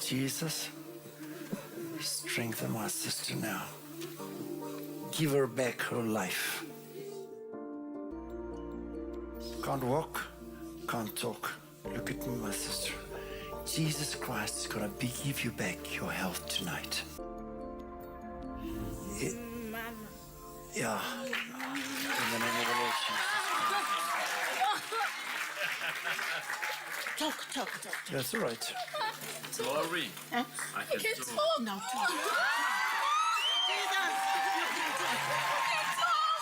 Jesus, strengthen my sister now. Give her back her life. Can't walk, can't talk. Look at me, my sister. Jesus Christ is going to give you back your health tonight. Yeah. In the name of the Lord Jesus. Talk. That's all right. Glory. I can talk. No, talk. Jesus.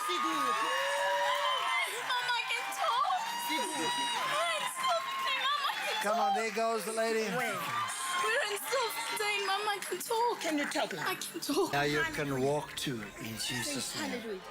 Sigurd. Mama, I can talk. Sigurd. We're in Silverton, Mama, I can Come on, there goes the lady. Wait. We're in Silverton, Mama, I can talk. Can you talk now? I can talk. Now you can walk too in Jesus' name. Hallelujah.